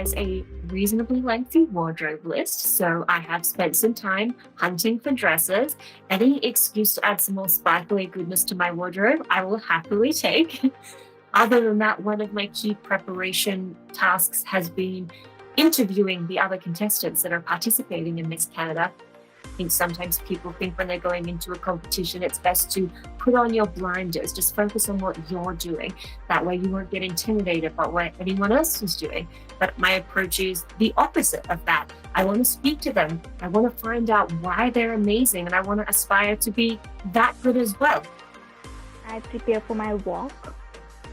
has a reasonably lengthy wardrobe list, so I have spent some time hunting for dresses. Any excuse to add some more sparkly goodness to my wardrobe, I will happily take. Other than that, one of my key preparation tasks has been interviewing the other contestants that are participating in Miss Canada. I think sometimes people think when they're going into a competition, it's best to put on your blinders, just focus on what you're doing. That way you won't get intimidated by what anyone else is doing. But my approach is the opposite of that. I want to speak to them. I want to find out why they're amazing, and I want to aspire to be that good as well. I prepare for my walk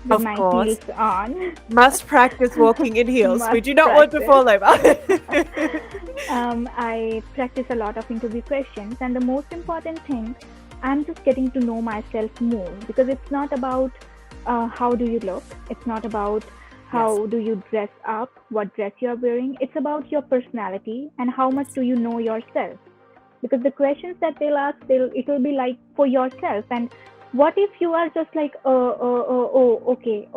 with Of my course. heels on. Must practice walking in heels. We Must do not want to practice. fall over. I practice a lot of interview questions, and the most important thing, I'm just getting to know myself more, because it's not about how do you look, it's not about how do you dress up, what dress you're wearing. It's about your personality and how much do you know yourself. Because the questions that they'll ask, it will be like for yourself. And what if you are just like, okay,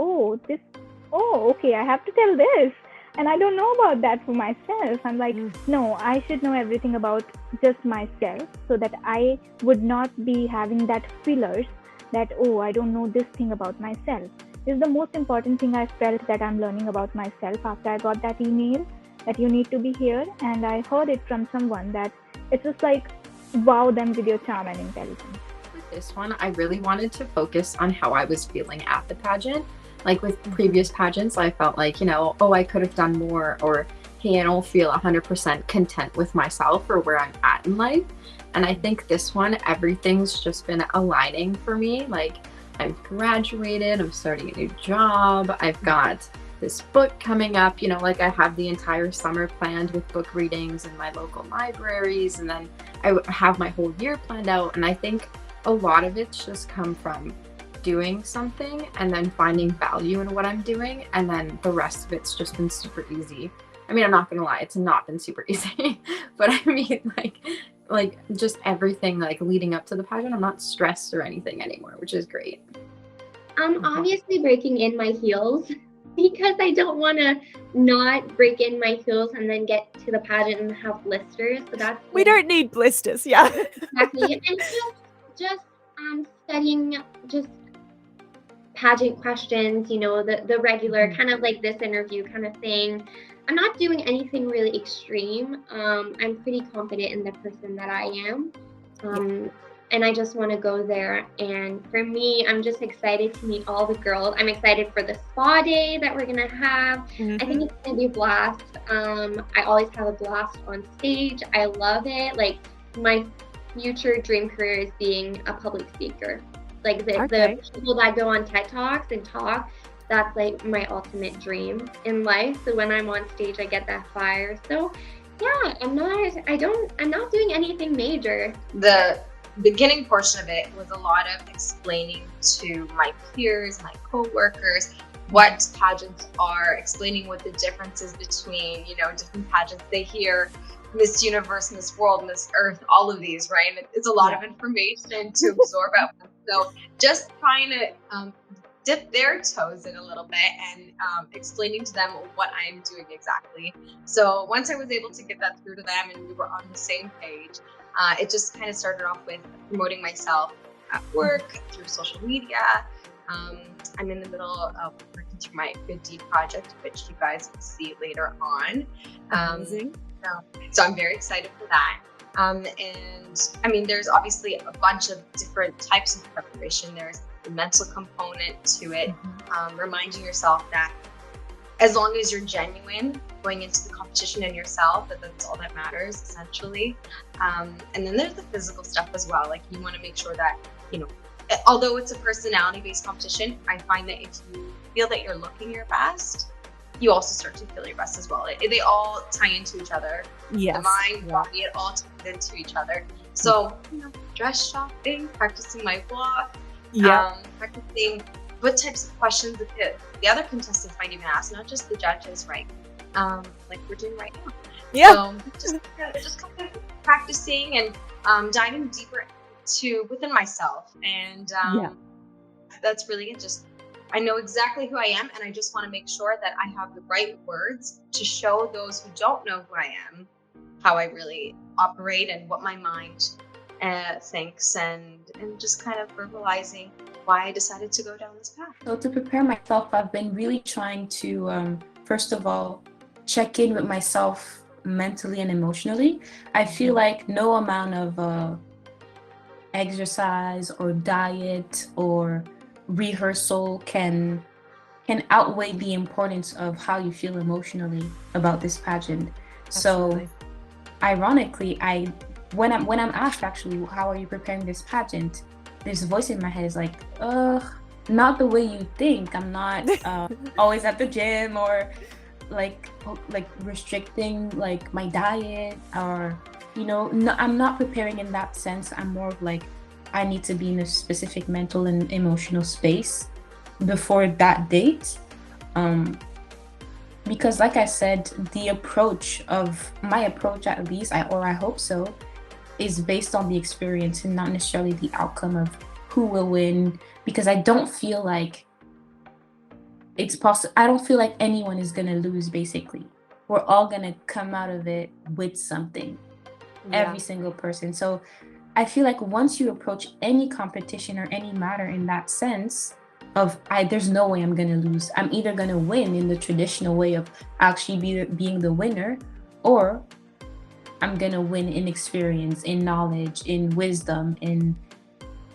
okay, I have to tell this, and I don't know about that for myself. I'm like, no, I should know everything about just myself, so that I would not be having that fillers that, oh, I don't know this thing about myself. This is the most important thing I felt that I'm learning about myself after I got that email that you need to be here. And I heard it from someone that it's just like, wow them with your charm and intelligence. With this one, I really wanted to focus on how I was feeling at the pageant. Like with previous pageants, I felt like, I could have done more, or hey, I don't feel 100% content with myself or where I'm at in life. And I think this one, everything's just been aligning for me. Like, I've graduated, I'm starting a new job, I've got this book coming up, like I have the entire summer planned with book readings in my local libraries, and then I have my whole year planned out. And I think a lot of it's just come from doing something and then finding value in what I'm doing, and then the rest of it's just been super easy. I mean, I'm not gonna lie, it's not been super easy, but I mean, like just everything like leading up to the pageant, I'm not stressed or anything anymore, which is great. I'm obviously breaking in my heels because I don't want to not break in my heels and then get to the pageant and have blisters. So that's We don't need blisters, yeah. exactly. And just studying just pageant questions, the regular kind of like this interview kind of thing. I'm not doing anything really extreme. I'm pretty confident in the person that I am. And I just want to go there. And for me, I'm just excited to meet all the girls. I'm excited for the spa day that we're going to have. I think it's going to be a blast. I always have a blast on stage. I love it. Like, my future dream career is being a public speaker. Like the people that go on TED Talks and talk, that's like my ultimate dream in life. So when I'm on stage, I get that fire. So yeah, I'm not doing anything major. The beginning portion of it was a lot of explaining to my peers, my co-workers, what pageants are, explaining what the differences between, different pageants. They hear Miss Universe, Miss World, Miss Earth, all of these, right? And it's a lot of information to absorb at once. So just trying to dip their toes in a little bit and explaining to them what I'm doing exactly. So once I was able to get that through to them and we were on the same page, it just kind of started off with promoting myself at work, through social media. I'm in the middle of working through my Good Deed project, which you guys will see later on. Amazing. So I'm very excited for that. And I mean, there's obviously a bunch of different types of preparation. There's the mental component to it, reminding yourself that as long as you're genuine going into the competition and yourself, that's all that matters, essentially. And then there's the physical stuff as well. Like, you want to make sure that, although it's a personality-based competition, I find that if you feel that you're looking your best, you also start to feel your best as well. They all tie into each other. Yes. The mind, body, it all ties into each other. So, dress shopping, practicing my walk, practicing what types of questions the other contestants might even ask, not just the judges, right? Like we're doing right now. Yeah. So just kind of practicing and diving deeper within myself. And that's really it. Just I know exactly who I am, and I just want to make sure that I have the right words to show those who don't know who I am how I really operate and what my mind thinks, and just kind of verbalizing why I decided to go down this path. So to prepare myself, I've been really trying to, first of all, check in with myself mentally and emotionally. I feel like no amount of exercise or diet or rehearsal can outweigh the importance of how you feel emotionally about this pageant. Absolutely. So ironically, when I'm asked actually, how are you preparing this pageant, this voice in my head is like, not the way you think. I'm not always at the gym or like restricting like my diet, or no, I'm not preparing in that sense. I'm more of like, I need to be in a specific mental and emotional space before that date, because like I said, my approach at least, I hope so, is based on the experience and not necessarily the outcome of who will win, because I don't feel like it's possible. I don't feel like anyone is gonna lose. Basically, we're all gonna come out of it with something, every single person. So I feel like once you approach any competition or any matter in that sense of, there's no way I'm gonna lose. I'm either gonna win in the traditional way of actually being the winner, or I'm gonna win in experience, in knowledge, in wisdom, in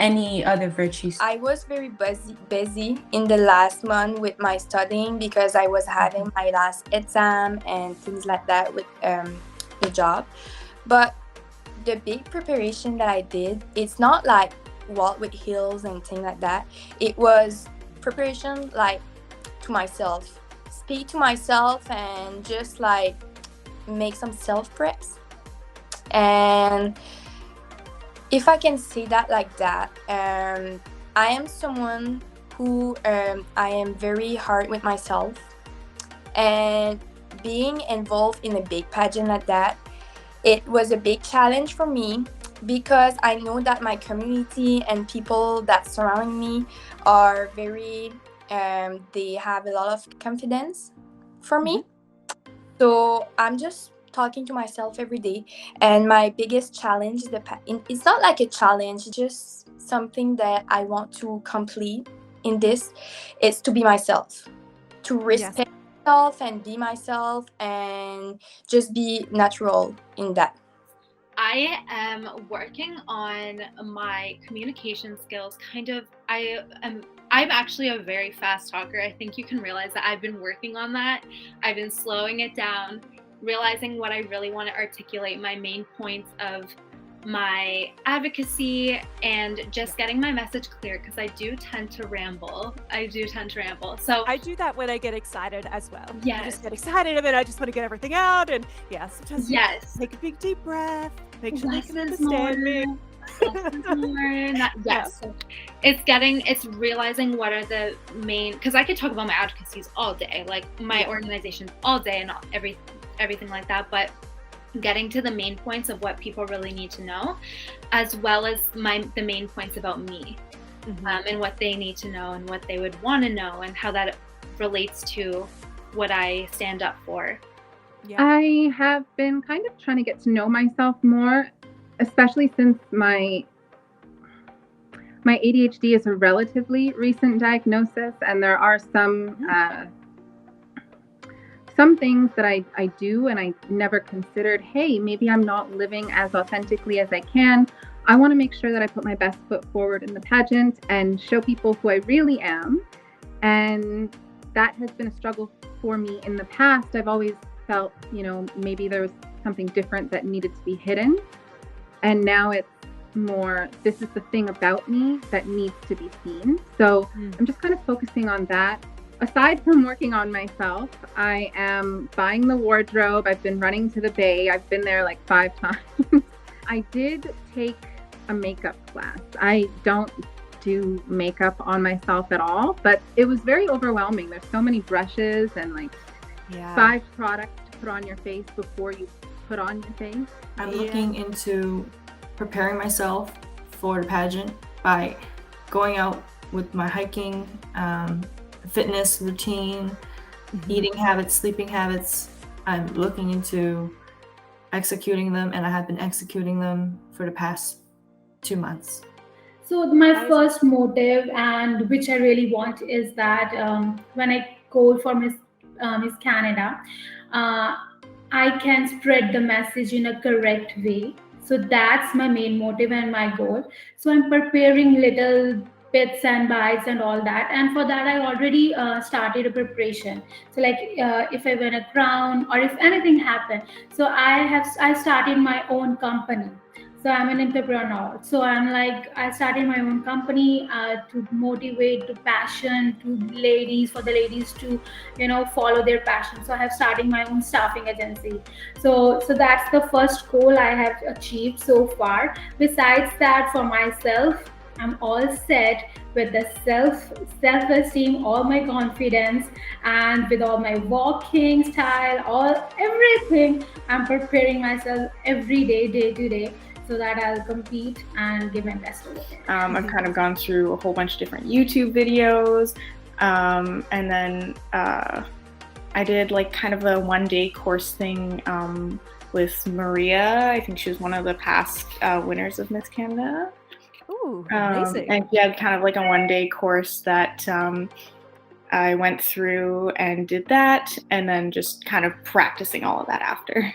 any other virtues. I was very busy in the last month with my studying because I was having my last exam and things like that with the job. But the big preparation that I did, it's not like walk with heels and things like that. It was preparation like to myself, speak to myself, and just like make some self-preps. And if I can say that like that, I am someone who I am very hard with myself, and being involved in a big pageant like that, it was a big challenge for me, because I know that my community and people that surround me are very, they have a lot of confidence for me. So I'm just talking to myself every day, and my biggest challenge it's not like a challenge, just something that I want to complete in this, is to be myself, to respect myself and be myself, and just be natural in that. I am working on my communication skills. I'm actually a very fast talker. I think you can realize that I've been working on that. I've been slowing it down, realizing what I really want to articulate, my main points of my advocacy, and just getting my message clear, because I do tend to ramble. So I do that when I get excited as well. Yes. I just get excited and then I just want to get everything out, and sometimes take a big deep breath, make sure they can understand me. Yes. So it's realizing what are the main, because I could talk about my advocacies all day, like my organizations all day, and everything like that, but getting to the main points of what people really need to know, as well as the main points about me, and what they need to know and what they would want to know, and how that relates to what I stand up for. I have been kind of trying to get to know myself more, especially since my ADHD is a relatively recent diagnosis, and there are some things that I do and I never considered, hey, maybe I'm not living as authentically as I can. I want to make sure that I put my best foot forward in the pageant and show people who I really am. And that has been a struggle for me in the past. I've always felt, maybe there was something different that needed to be hidden. And now it's more, this is the thing about me that needs to be seen. So I'm just kind of focusing on that. Aside from working on myself, I am buying the wardrobe. I've been running to the Bay. I've been there like 5 times. I did take a makeup class. I don't do makeup on myself at all, but it was very overwhelming. There's so many brushes and 5 products to put on your face before you put on your face. I'm looking into preparing myself for the pageant by going out with my hiking, fitness routine, eating habits, sleeping habits. I'm looking into executing them, and I have been executing them for the past 2 months. So my first motive, and which I really want, is that when I go for Miss Canada, I can spread the message in a correct way. So that's my main motive and my goal. So I'm preparing little bits and bytes and all that, and for that I already started a preparation. So like if I win a crown or if anything happened, so I started my own company. So I'm an entrepreneur. So I started my own company to motivate, to passion, to ladies, for the ladies to, follow their passion. So I have started my own staffing agency. So that's the first goal I have achieved so far. Besides that, for myself, I'm all set with the self-esteem, all my confidence, and with all my walking style, everything. I'm preparing myself every day, day to day, so that I'll compete and give my best over there. I've kind of gone through a whole bunch of different YouTube videos, and then I did like kind of a one-day course thing with Maria. I think she was one of the past winners of Miss Canada. Ooh, amazing. And she had kind of like a one-day course that I went through and did that, and then just kind of practicing all of that after.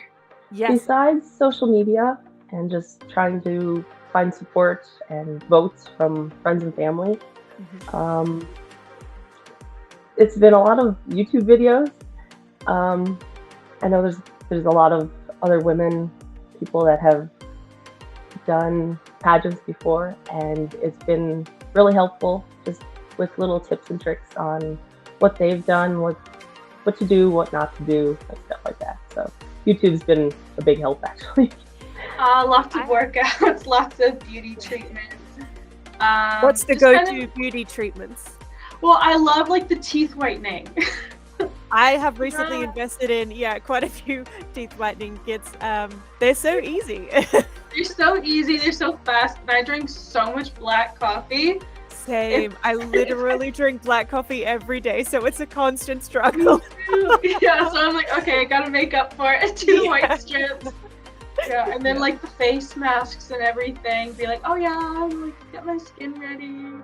Yes. Besides social media and just trying to find support and votes from friends and family, it's been a lot of YouTube videos. I know there's a lot of other women, people that have done pageants before, and it's been really helpful, just with little tips and tricks on what they've done, what to do, what not to do, and stuff like that. So YouTube's been a big help, actually. Lots of workouts, lots of beauty treatments. What's the go-to beauty treatments? Well, I love like the teeth whitening. I have recently invested in quite a few teeth whitening kits. They're so easy. They're so easy. They're so fast. And I drink so much black coffee. Same. I literally drink black coffee every day, so it's a constant struggle. Yeah, so I'm like, okay, I gotta make up for it. Do the white strips. Yeah, and then like the face masks and everything. Be like, oh yeah, I'm like get my skin ready.